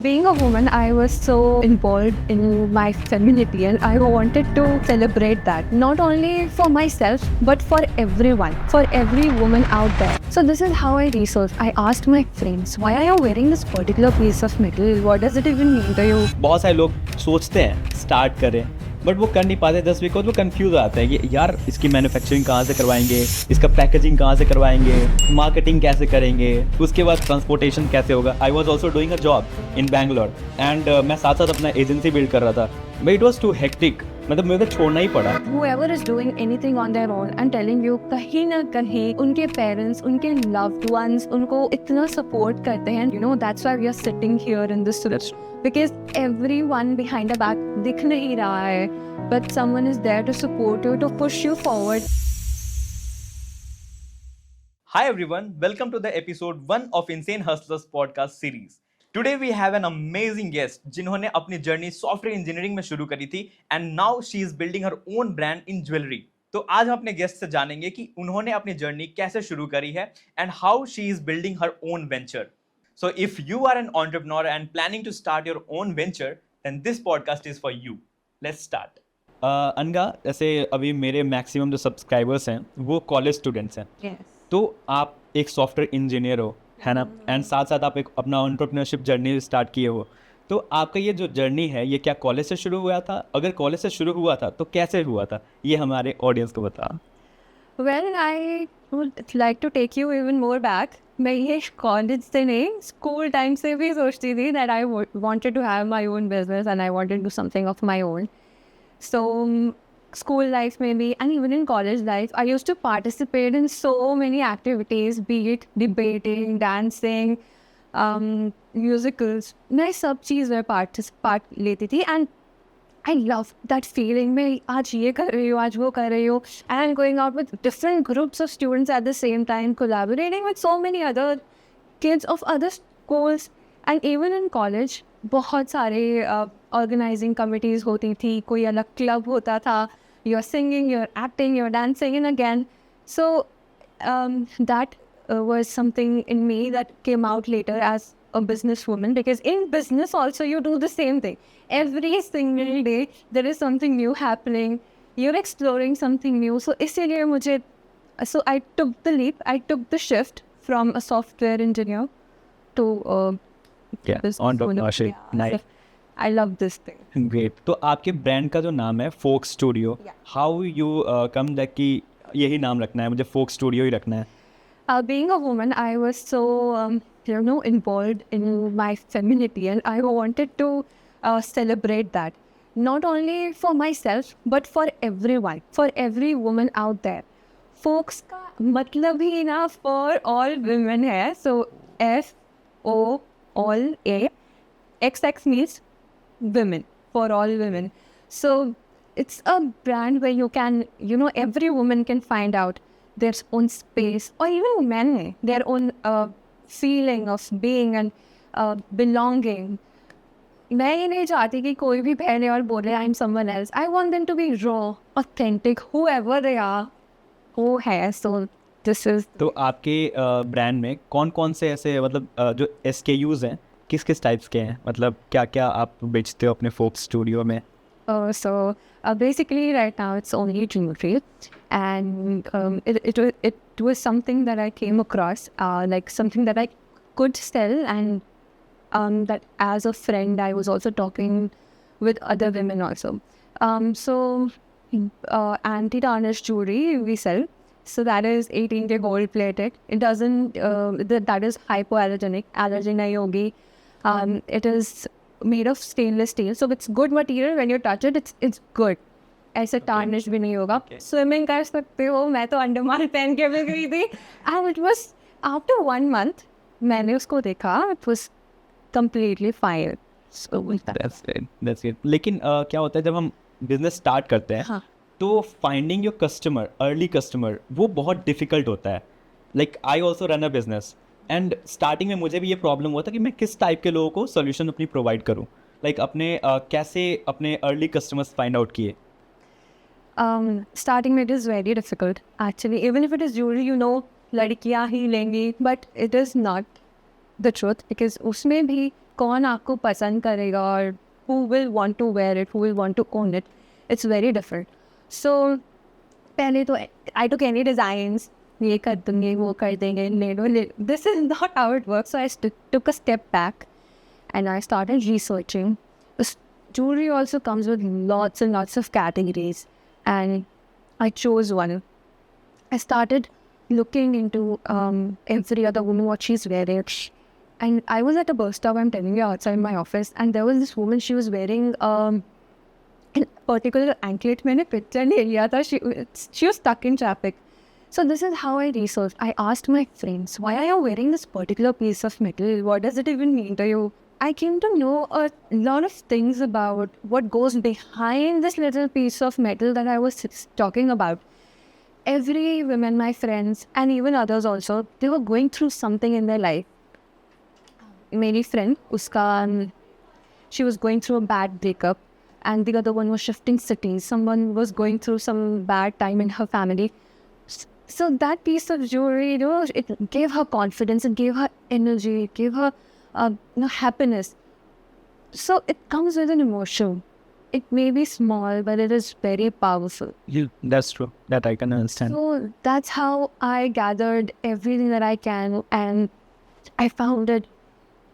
Being a woman, I was so involved in my femininity and I wanted to celebrate that. Not only for myself, but for everyone, for every woman out there. So this is how I researched. I asked my friends, why are you wearing this particular piece of metal? What does it even mean to you? बहुत सारे लोग सोचते हैं start करें but वो कर नहीं पाते दस बिकॉज वो कंफ्यूज आते हैं कि यार इसकी मैन्युफैक्चरिंग कहाँ से करवाएंगे, इसका पैकेजिंग कहाँ से करवाएंगे, मार्केटिंग कैसे करेंगे, उसके बाद ट्रांसपोर्टेशन कैसे होगा. I was also doing a job in Bangalore and मैं साथ साथ अपना एजेंसी बिल्ड कर रहा था but it was too hectic. मतलब मुझे तो छोड़ना ही पड़ा. Whoever is doing anything on their own and telling you कहीं ना कहीं उनके parents, उनके loved ones उनको इतना support करते हैं. You know that's why we are sitting here in this room. Because everyone behind the back दिख नहीं रहा है, but someone is there to support you, to push you forward. Hi everyone, welcome to the episode 1 of Insane Hustlers podcast series. Today we have an amazing guest जिन्होंने अपनी journey software engineering में शुरू करी थी and now she is building her own brand in jewellery. तो आज हम अपने गेस्ट से जानेंगे कि उन्होंने अपनी जर्नी कैसे शुरू करी है and how she is building her own venture. So if you are an entrepreneur and planning to start your own venture, then this podcast is for you. Let's start. अनगा, जैसे अभी मेरे मैक्सिमम जो subscribers हैं वो college students हैं. Yes. तो आप एक सॉफ्टवेयर इंजीनियर हो, है ना, एंड साथ साथ आप एक अपना एंटरप्रेन्योरशिप जर्नी स्टार्ट किए हो. तो आपका ये जो जर्नी है ये क्या कॉलेज से शुरू हुआ था? अगर कॉलेज से शुरू हुआ था तो कैसे हुआ था, ये हमारे ऑडियंस को बता. Well, I would like to take you even more back. मैं ये कॉलेज से नहीं, स्कूल टाइम से भी सोचती थी that I wanted to have my own business and I wanted to do something of my own. So, school life maybe, and even in college life, I used to participate in so many activities, be it debating, dancing, musicals. मैं सब चीज़ में part लेती थी and I love that feeling. मैं आज ये कर रही हूँ, आज वो कर रही हूँ, and I'm going out with different groups of students at the same time, collaborating with so many other kids of other schools, and even in college बहुत सारे organizing committees होती थी, कोई अलग club होता था, you're singing, you're acting, you're dancing, and again, so that was something in me that came out later as a businesswoman, because in business also you do the same thing. Every single day there is something new happening, you're exploring something new. So इसीलिए मुझे, so I took the leap, I took the shift from a software engineer to entrepreneurship. Nice. I love this thing. Great. तो आपके brand का जो नाम है folk studio, how you come that कि यही नाम रखना है, मुझे फोक स्टूडियो ही रखना है? Being a woman, I was so involved in my femininity, and I wanted to celebrate that, not only for myself but for everyone, for every woman out there. Folks का मतलब ही ना for all women है, so FO all A, XX means women, for all women. So it's a brand where you can, every woman can find out their own space, or even men, their own feeling of being and belonging. मैं ये नहीं चाहती कि कोई भी पहने और बोले I'm someone else. I want them to be raw, authentic, whoever they are, वो है. So this is. तो आपके ब्रांड में कौन कौन से ऐसे मतलब जो SKUs हैं किस किस टाइप्स के हैं, मतलब क्या क्या आप बेचते हो अपने फोक स्टूडियो में? So basically right now it's only jewelry, and it was something that I came across, like something that I could sell, and that as a friend I was also talking with other women also. So anti-tarnish jewelry we sell. So that is 18K gold plated. It doesn't, that is hypoallergenic, allergy nahi hogi. It is made of stainless steel, so it's good material. When you touch it, it's good. ऐसे tarnish भी नहीं होगा. Swimming कर सकते हो. मैं तो अंडमान पहन के भी गई थी. And it was after 1 month मैंने उसको देखा. It was completely fine. So that's it. लेकिन क्या होता है जब हम बिजनेस स्टार्ट करते हैं, हाँ. तो finding your customer, early customer, वो बहुत डिफिकल्ट होता है. Like I also run a business and starting में मुझे भी ये प्रॉब्लम हुआ था कि मैं किस टाइप के लोगों को सोल्यूशन अपनी प्रोवाइड करूँ. लाइक अपने कैसे अपने अर्ली कस्टमर्स फाइंड आउट किए? Starting में it is very difficult actually. Even if it is jewelry, लड़कियाँ ही लेंगी, but it is not the truth, because उसमें भी कौन आपको पसंद करेगा और who will want to wear it, who will want to own it, it's very different. So पहले तो I took any designs, ये कर दूँगे, वो कर देंगे, ले लो ले. This is not how it works. So I took a step back and I started researching. This jewelry also comes with lots and lots of categories, and I chose one. I started looking into every other woman, what she's wearing. And I was at a bus stop, I'm telling you, outside my office, and there was this woman, she was wearing a particular anklet. मैंने picture ले लिया था. She was stuck in traffic. So this is how I researched. I asked my friends, why are you wearing this particular piece of metal? What does it even mean to you? I came to know a lot of things about what goes behind this little piece of metal that I was talking about. Every woman, my friends, and even others also, they were going through something in their life. My friend, she was going through a bad breakup, and the other one was shifting cities. Someone was going through some bad time in her family. So that piece of jewelry, it gave her confidence, it gave her energy, it gave her happiness. So it comes with an emotion. It may be small, but it is very powerful. Yeah, that's true. That I can understand. So that's how I gathered everything that I can, and I founded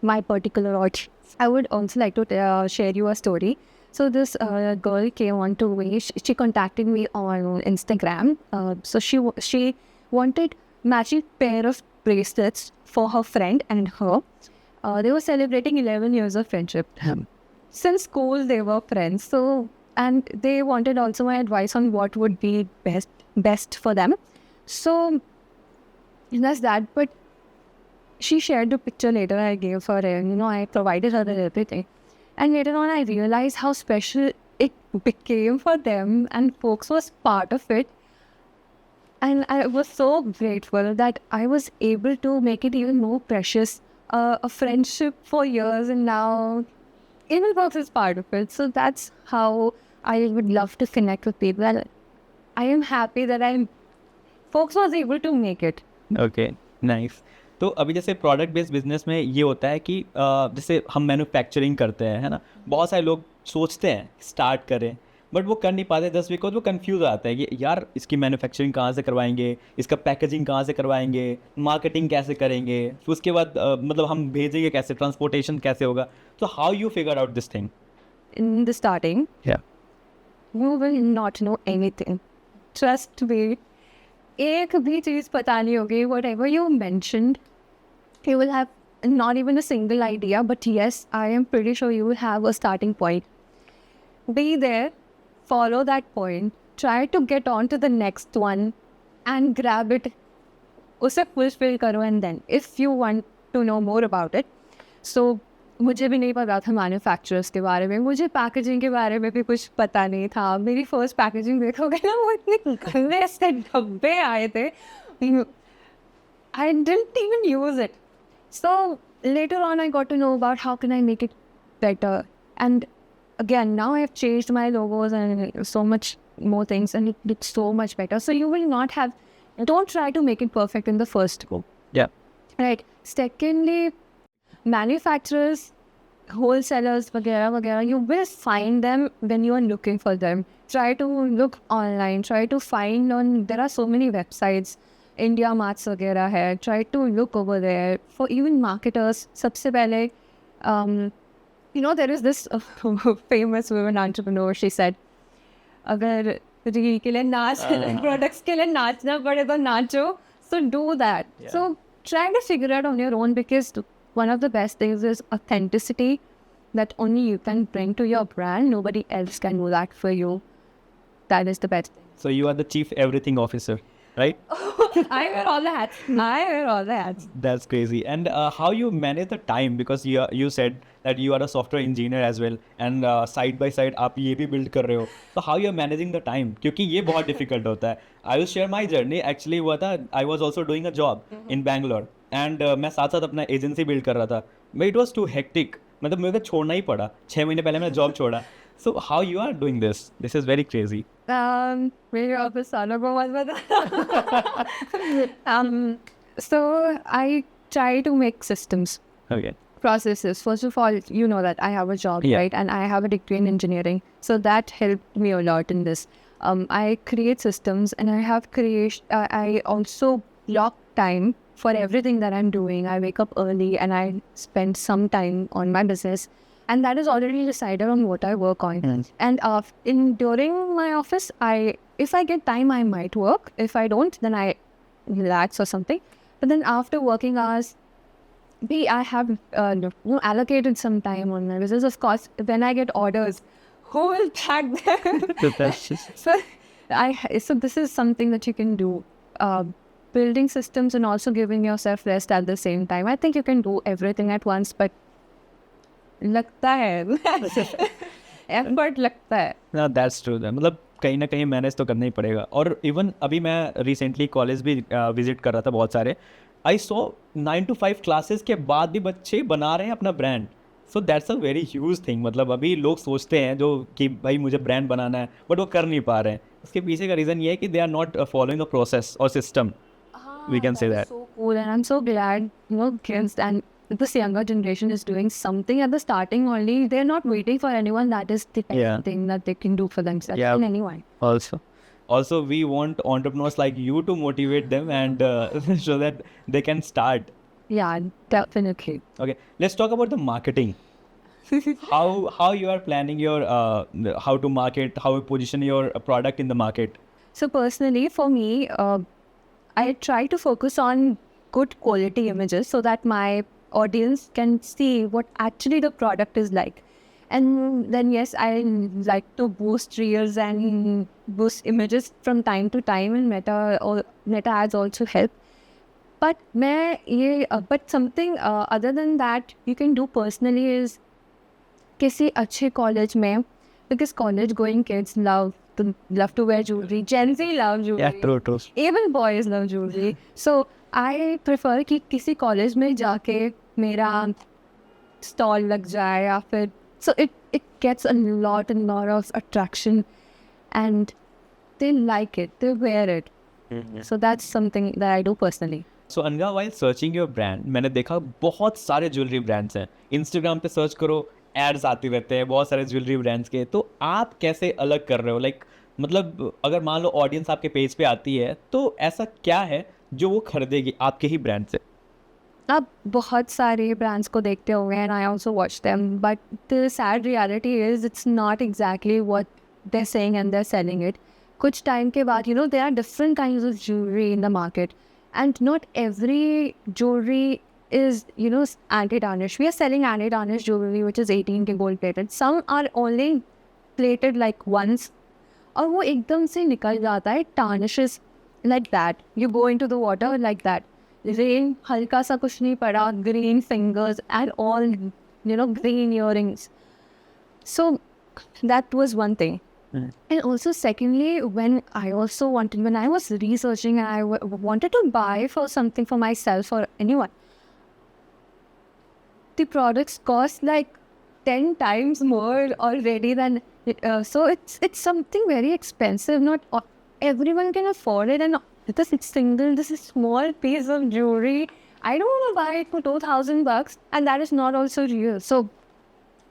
my particular art. I would also like to share you a story. So this girl came on to me. She contacted me on Instagram. So she wanted matching pair of bracelets for her friend and her. They were celebrating 11 years of friendship. Since school, they were friends. So, and they wanted also my advice on what would be best for them. So that's that. But she shared the picture later. I gave her, I provided her with everything. And later on, I realized how special it became for them, and folks was part of it. And I was so grateful that I was able to make it even more precious. A friendship for years, and now even folks is part of it. So that's how I would love to connect with people. And I am happy that folks was able to make it. Okay, nice. तो अभी जैसे product based business में ये होता है कि जैसे हम मैन्युफैक्चरिंग करते हैं, है ना, बहुत सारे लोग सोचते हैं स्टार्ट करें, बट वो कर नहीं पाते जस्ट बिकॉज वो कंफ्यूज आता है कि यार इसकी मैन्युफैक्चरिंग कहाँ से करवाएंगे, इसका पैकेजिंग कहाँ से करवाएंगे, मार्केटिंग कैसे करेंगे, फिर उसके बाद मतलब हम भेजेंगे कैसे, ट्रांसपोर्टेशन कैसे होगा. तो how you figure out this thing? In the starting, you will not know anything. Trust me. एक भी चीज़ पता नहीं होगी. Whatever you mentioned, you will have not even a single idea. But yes, I am pretty sure you will have a starting point. Be there, follow that point, try to get on to the next one and grab it. उसे fulfill करो, and then if you want to know more about it. So मुझे भी नहीं पता था manufacturers के बारे में, मुझे पैकेजिंग के बारे में भी कुछ पता नहीं था. मेरी फर्स्ट पैकेजिंग देखोगे ना, वो इतने गंदे से डब्बे आए थे. I didn't even use it. So later on I got to know about how can I make it better. And again, now I have changed my logos and so much more things, and it's so much better. So you will not have, don't try to make it perfect in the first go. Yeah. Right. Secondly, manufacturers, wholesalers, वगैरह, you will find them when you are looking for them. Try to look online. Try to find on, there are so many websites. India Marts वगैरह है. Try to look over there. For even marketers, सबसे पहले, there is this famous woman entrepreneur. She said, अगर reel के लिए नाच, products के लिए नाचना पड़े तो नाचो. So do that. Yeah. So try to figure it out on your own, because one of the best things is authenticity that only you can bring to your brand. Nobody else can do that for you. That is the best thing. So you are the chief everything officer, right? I wear all the hats. I wear all the hats. That's crazy. And how you manage the time, because you said that you are a software engineer as well, and side by side आप ये भी build कर रहे हो. So how you are managing the time? क्योंकि ये बहुत difficult होता है. I will share my journey. Actually हुआ था, I was also doing a job in Bangalore, and मैं साथ साथ अपना agency build कर रहा था. But it was too hectic. मतलब मुझे छोड़ना ही पड़ा. 6 महीने पहले मैंने job छोड़ा. So how you are doing this? This is very crazy. मेरे ऑफिस वालों को मत बता. So I try to make systems. Okay. processes. First of all, you know that I have a job, Yeah. right? And I have a degree in engineering. So that helped me a lot in this. I create systems and I have creation. I also block time for everything that I'm doing. I wake up early and I spend some time on my business. And that is already decided on what I work on. And during my office, if I get time, I might work. If I don't, then I relax or something. But then after working hours, I have allocated some time on my business. Of course, when I get orders, who will pack them? So that's just So this is something that you can do. Building systems and also giving yourself rest at the same time. I think you can do everything at once, but लगता है effort लगता है. ना that's true मतलब कहीं ना कहीं manage तो करना ही पड़ेगा. और इवन अभी मैं रिसेंटली कॉलेज भी विजिट कर रहा था बहुत सारे. आई सो 9 to 5 क्लासेस के बाद भी बच्चे बना रहे हैं अपना brand. So that's a very huge thing. मतलब अभी लोग सोचते हैं जो कि भाई मुझे ब्रांड बनाना है बट वो कर नहीं पा रहे हैं. उसके पीछे का रीज़न ये है कि they are not following a process और system. We can say that. So cool, and I'm so glad, kids and this younger generation is doing something at the starting only. They're not waiting for anyone. That is the thing that they can do for themselves. Yeah. In anyone. Also we want entrepreneurs like you to motivate them and so that they can start. Yeah, definitely. Okay, let's talk about the marketing. how you are planning your how to market, how you position your product in the market. So personally, for me, I try to focus on good quality images so that my audience can see what actually the product is like. And then yes, I like to boost reels and boost images from time to time, and meta ads also help. But something other than that you can do personally is किसी अच्छे college में, because college going kids love to wear jewelry. Gen Z love jewelry. True. Even boys love jewelry. So I prefer कि किसी college में जाके मेरा stall लग जाए या फिर so it gets a lot of attraction and they like it, they wear it. So that's something that I do personally. So Anga, while searching your brand, मैंने देखा बहुत सारे ज्वेलरी ब्रांड्स हैं. इंस्टाग्राम पे सर्च करो, ads आते रहते हैं बहुत सारे ज्वेलरी ब्रांड्स के. तो आप कैसे अलग कर रहे हो? लाइक मतलब अगर मान लो ऑडियंस आपके पेज पे आती है तो ऐसा क्या है जो वो खरीदेगी आपके ही ब्रांड से? आप बहुत सारे ब्रांड्स को देखते होंगे and I also watch them, but the sad reality is it's not exactly what they're saying and they're selling it. कुछ टाइम के बाद there are different kinds of jewelry in the market and not every jewelry is anti-tarnish. We are selling anti-tarnish jewelry which is 18K gold plated. Some are only plated like once और वो एकदम से निकल जाता है. Tarnishes like that. You go into the water like that. Rain, हल्का सा कुछ नहीं पड़ा, green fingers and all, green earrings. So that was one thing. And also secondly, when I was researching and I wanted to buy for something for myself or anyone, the products cost like 10 times more already than, so it's something very expensive. Not everyone can afford it, and this is this is small piece of jewelry. I don't want to buy it for $2,000, and that is not also real. So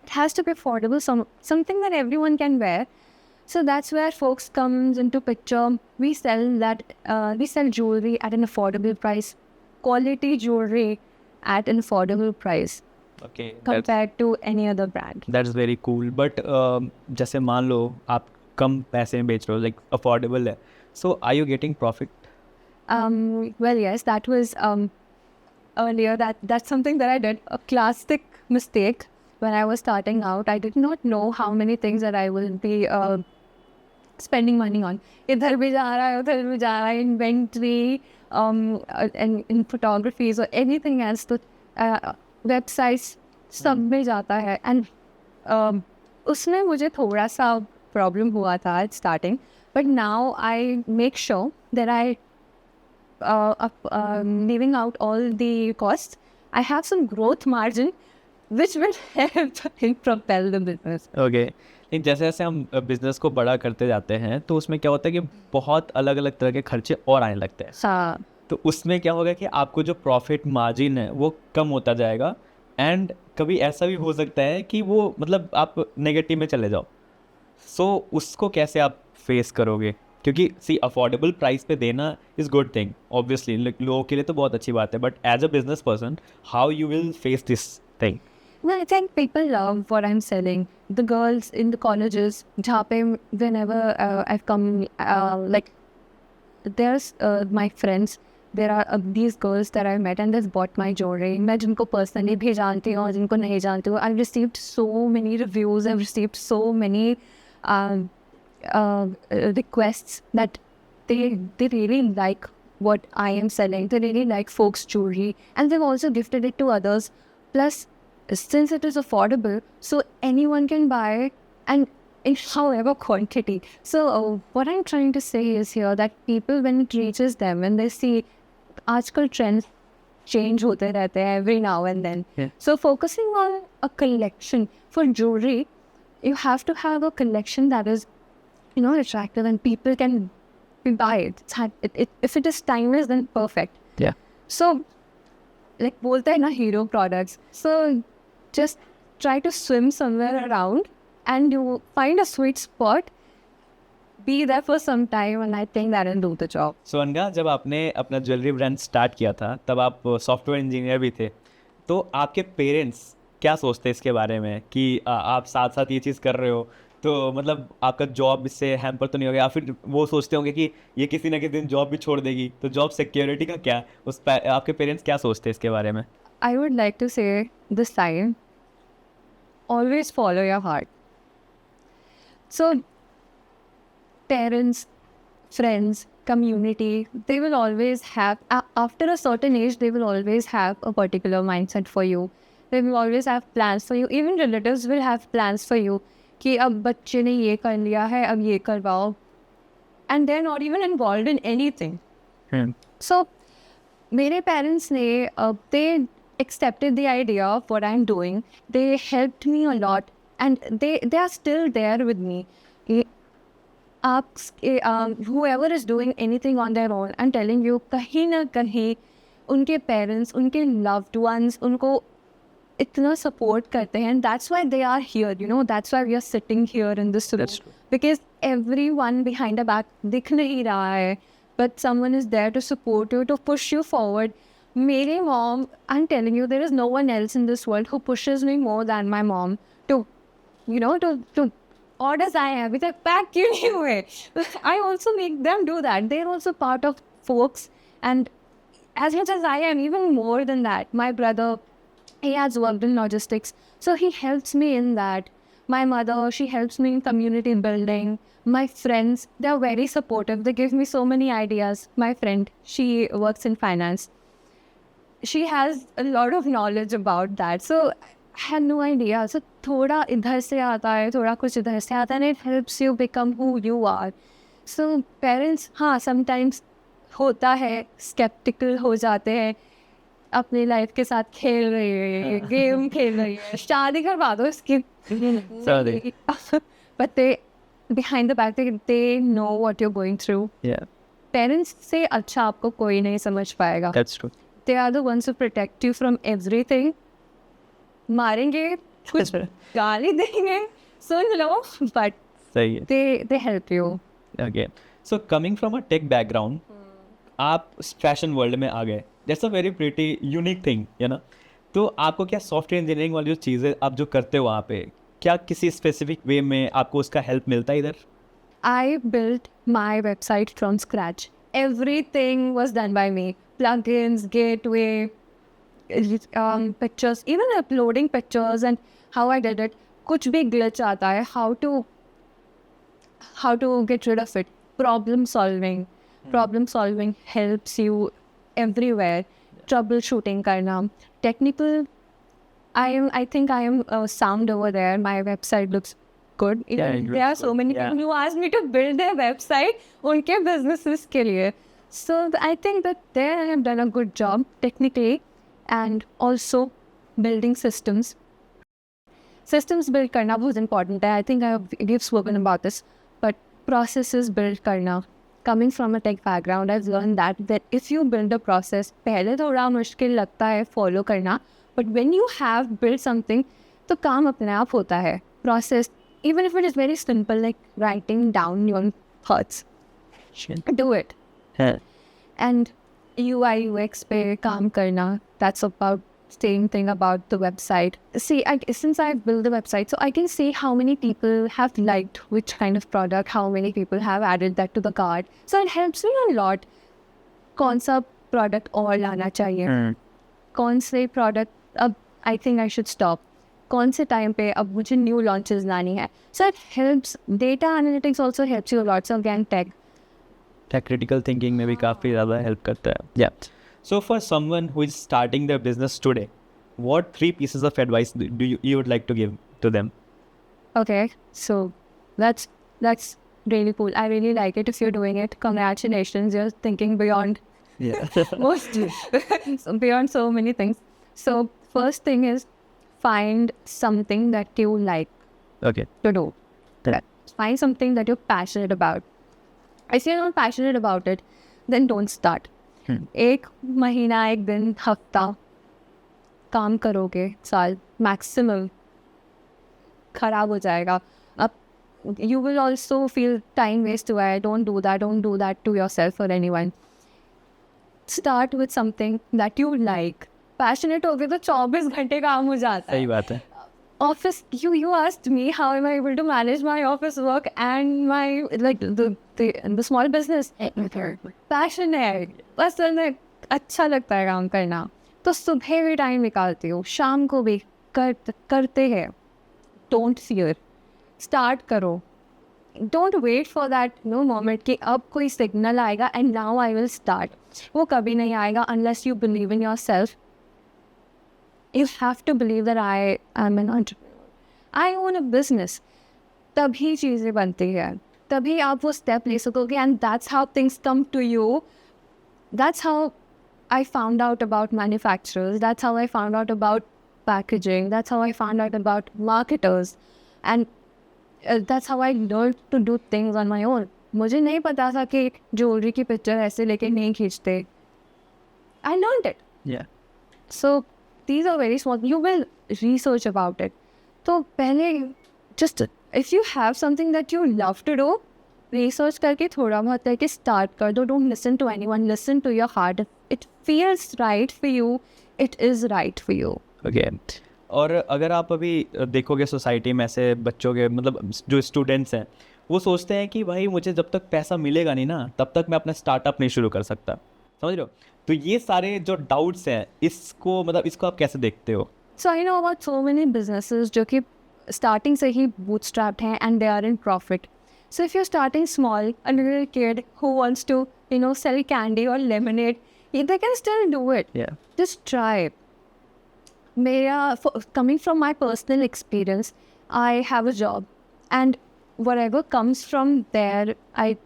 it has to be affordable, something that everyone can wear. So that's where folks comes into picture. We sell jewelry at an affordable price, quality jewelry at an affordable price. Okay, compared to any other brand. That's very cool. But जैसे मान लो आप कम पैसे में बेच रहे हो, like affordable है, so are you getting profit? Well, yes, that was earlier. That's something that I did, a classic mistake when I was starting out. I did not know how many things that I will be spending money on. इधर भी जा रहा है, उधर भी जा रहा है, inventory, and in photographies or anything else. तो websites सब में जाता है. And उसमें मुझे थोड़ा सा problem हुआ था at starting. But now I make sure that I leaving out all the costs, I have some growth margin which will help propel the business. Okay. जैसे जैसे हम बिजनेस को बड़ा करते जाते हैं तो उसमें क्या होता है कि बहुत अलग अलग तरह के खर्चे और आने लगते हैं. हाँ. तो उसमें क्या होगा कि आपको जो प्रॉफिट मार्जिन है वो कम होता जाएगा, एंड कभी ऐसा भी हो सकता है कि वो मतलब आप नेगेटिव में चले जाओ, सो उसको कैसे आप फेस करोगे? क्योंकि सी अफोर्डेबल प्राइस पे देना इज़ गुड थिंग ऑब्वियसली, लोगों के लिए तो बहुत अच्छी बात है, but as a business person how you will face this thing? No, I think people love what I'm selling. The girls in the colleges, जहाँ पे whenever I've come, like there's my friends. There are these girls that I've met and they've bought my jewelry. मैं जिनको personally भी जानती हूँ और जिनको नहीं जानती हूँ. I've received so many reviews. I've received so many um, requests that they really like what I am selling. They really like folks' jewelry, and they've also gifted it to others. Plus, since it is affordable, so anyone can buy and in however quantity. So what I'm trying to say is here that people, when it reaches them, when they see आजकल trends change होते रहते हैं every now and then. Yeah. So focusing on a collection for jewelry, you have to have a collection that is, you know, attractive and people can buy it. If it is timeless, then perfect. Yeah. So, like बोलते हैं ना hero products. So just try to swim somewhere around and you find a sweet spot. Be there for some time and I think that will do the job. सो अनघा, जब आपने अपना jewellery brand start किया था तब आप software engineer भी थे, तो आपके पेरेंट्स क्या सोचते हैं इसके बारे में कि आप साथ साथ ये चीज़ कर रहे हो, तो मतलब आपका जॉब इससे हैम्पर तो नहीं होगा, या फिर वो सोचते होंगे कि ये किसी ना किसी दिन जॉब भी छोड़ देगी, तो जॉब सिक्योरिटी का क्या, आपके पेरेंट्स क्या सोचते हैं इसके बारे में? I would like to say this line, always follow your heart. So, parents, friends, community, they will always have, after a certain age, they will always have a particular mindset for you. They will always have plans for you. Even relatives will have plans for you. कि अब बच्चे ने ये कर लिया है, अब ये करवाओ. And they're not even involved in anything. So, मेरे parents ने, they accepted the idea of what I'm doing. They helped me a lot and they are still there with me. आप whoever is doing anything on their own, I'm telling you, कहीं ना कहीं उनके parents, उनके loved ones, उनको इतना support करते हैं, and that's why they are here, you know, that's why we are sitting here in this room. That's true. Because everyone behind the back दिख नहीं रहा है, but someone is there to support you, to push you forward. मेरी mom, I'm telling you, there is no one else in this world who pushes me more than my mom to, you know, to orders I have. It's like, pack क्यों नहीं हुए? I also make them do that. They're also part of folks, and as much as I am, even more than that. My brother, he has worked in logistics, so he helps me in that. My mother, she helps me in community building. My friends, they're very supportive. They give me so many ideas. My friend, she works in finance. She has a lot of knowledge about that. So I had no idea. So थोड़ा इधर से आता है, थोड़ा कुछ इधर से आता है, and it helps you become who you are. So parents, हाँ, sometimes होता है, skeptical हो जाते हैं, अपनी लाइफ के साथ खेल रही है, गेम खेल रही है, शादी करवा दो इसकी. शादी. But they, behind the back, they know what you're going through. Yeah, Parents से अच्छा आपको कोई नहीं समझ पाएगा. that's true. They are the ones who protect you from everything. मारेंगे, कुछ गाली देंगे, सुन लो, but सही है. they help you. Okay. So coming from a tech background, आप फैशन वर्ल्ड में आ गए. That's a very pretty unique thing, you know. तो आपको क्या सॉफ्टवेयर इंजीनियरिंग वाली जो चीज़ें आप जो करते हो वहाँ पे, क्या किसी स्पेसिफिक वे में आपको उसका हेल्प मिलता है इधर? I built my website from scratch. Everything was done by me. Plugins, gateway, pictures, even uploading pictures and how I did it. कुछ भी glitch आता है, how to get rid of it. Problem solving helps you everywhere. Troubleshooting करना, technical. I think I am sound over there. My website looks good. Yeah, it There are looks so good. many Yeah. people who ask me to build their website उनके businesses के लिए. So I think that there I have done a good job technically, and also building systems. Systems build करना बहुत important है. I think we've spoken about this, but processes build करना. Coming from a tech background, I've learned that if you build a process, पहले थोड़ा मुश्किल लगता है follow करना, But when you have built something, तो काम अपने आप होता है. Process, even if it is very simple, like writing down your thoughts, do it. And UI UX पे काम करना, that's about same thing about the website. See, since I built the website, so I can see how many people have liked which kind of product, how many people have added that to the cart. So it helps me a lot. कौन सा product और लाना चाहिए, कौन से product अब I think I should stop, कौन से time पे अब मुझे new launches लानी है. So it helps. Data analytics also helps you a lot. So again, tech. Critical thinking में भी काफ़ी ज़्यादा हेल्प करता है. या so for someone who is starting their business today, what 3 pieces of advice do you would like to give to them? Okay, so that's really cool. I really like it if you're doing it. Congratulations, you're thinking beyond most beyond so many things. So first thing is find something that you like Okay. to do. Find something that you're passionate about. If you're not passionate about it, then don't start. एक महीना, एक दिन, हफ्ता काम करोगे, साल maximum खराब हो जाएगा. अब you will also feel time waste हुआ है. Don't do that to yourself or anyone. Start with something that you like. Passionate हो गए तो 24 घंटे काम हो जाता है. सही बात है. Office, you asked me how am I able to manage my office work and my like the small business. Passion है, पसंद है, अच्छा लगता है काम करना, तो सुबह भी टाइम निकालती हूँ, शाम को भी करते हैं. Don't fear, start करो. Don't wait for that moment कि अब कोई signal आएगा and now I will start. वो कभी नहीं आएगा unless you believe in yourself. You have to believe that I am an entrepreneur. I own a business. तभी चीज़ें बनती हैं, तभी आप वो step ले सकोगे, and that's how things come to you. That's how I found out about manufacturers. That's how I found out about packaging. That's how I found out about marketers. And that's how I learned to do things on my own. मुझे नहीं पता था कि jewellery की picture ऐसे लेके नहीं खींचते. I learned it. Yeah. So these are very small. You will research about it. तो पहले just if you have something that you love to do, research करके थोड़ा बहुत करके start कर दो. Don't listen to anyone. Listen to your heart. If it feels right for you, it is right for you. Okay. और अगर आप अभी देखोगे सोसाइटी में ऐसे बच्चों के मतलब जो स्टूडेंट्स हैं, वो सोचते हैं कि भाई मुझे जब तक पैसा मिलेगा नहीं ना, तब तक मैं अपना स्टार्टअप नहीं शुरू कर सकता. समझ रहे हो? तो ये सारे जो डाउट्स हैं, इसको आप कैसे देखते हो? So I know about so many businesses जो कि starting से ही bootstrapped हैं and they are in profit. So if you're starting small, a little kid who wants to, sell candy or lemonade, they can still do it. Yeah. Just try. Coming from my personal experience, I have a job and whatever comes from there, I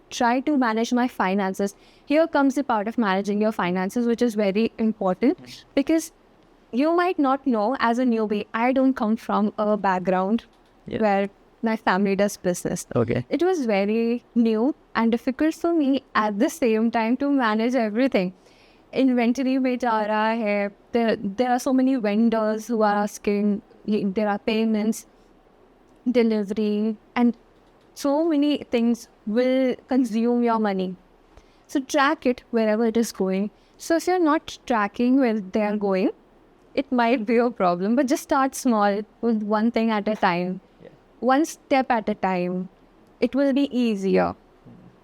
try to manage my finances. Here comes the part of managing your finances, which is very important because you might not know as a newbie. I don't come from a background where my family does business. Okay. It was very new and difficult for me at the same time to manage everything. Inventory में जा रहा है. There are so many vendors who are asking. There are payments, delivery, and so many things will consume your money. So track it wherever it is going. So if you're not tracking where they are going, it might be a problem. But just start small with one thing at a time. One step at a time. It will be easier.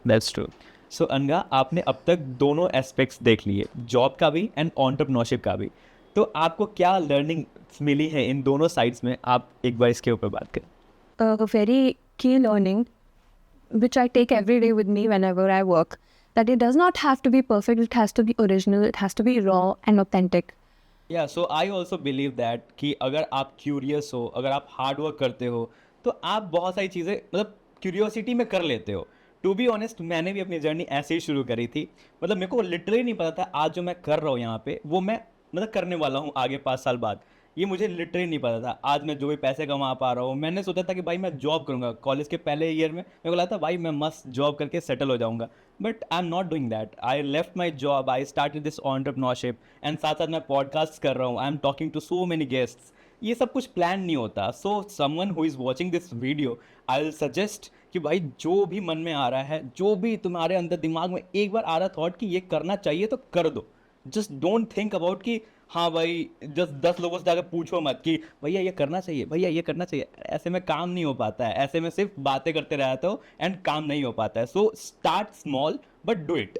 That's true. So अनगा, आपने अब तक दोनों aspects देख लिए, job का भी and entrepreneurship का भी. तो आपको क्या लर्निंग मिली है इन दोनों साइड्स में? आप एक बार इसके ऊपर बात करें. A very key learning, which I take every day with me whenever I work, that it does not have to be perfect. It has to be original. It has to be raw and authentic. Yeah, so I also believe that कि अगर आप curious हो, अगर आप hard work करते हो, तो आप बहुत सारी चीज़ें मतलब क्यूरियोसिटी में कर लेते हो. टू बी ऑनेस्ट, मैंने भी अपनी जर्नी ऐसे ही शुरू करी थी. मतलब मेरे को लिटरली नहीं पता था आज जो मैं कर रहा हूँ यहाँ पे, वो मैं मतलब करने वाला हूँ आगे 5 साल बाद. ये मुझे लिटरली नहीं पता था. आज मैं जो भी पैसे कमा पा रहा हूँ, मैंने सोचा था कि भाई मैं जॉब करूँगा. कॉलेज के पहले ईयर में मेरे को लगा था भाई मैं मस्त जॉब करके सेटल हो जाऊँगा. But I am not doing that. I left my job, I started this entrepreneurship, and साथ साथ मैं पॉडकास्ट कर रहा हूँ. I am talking to so many guests. ये सब कुछ प्लान नहीं होता. So someone who is watching this video, I will suggest कि भाई जो भी मन में आ रहा है, जो भी तुम्हारे अंदर दिमाग में एक बार आ रहा थॉट कि ये करना चाहिए तो कर दो. जस्ट डोंट थिंक अबाउट कि हाँ भाई, जस्ट 10 लोगों से जाकर पूछो मत कि भैया ये करना चाहिए, भैया ये करना चाहिए. ऐसे में काम नहीं हो पाता है. ऐसे में सिर्फ बातें करते रहते हो एंड काम नहीं हो पाता है. So start small but do it.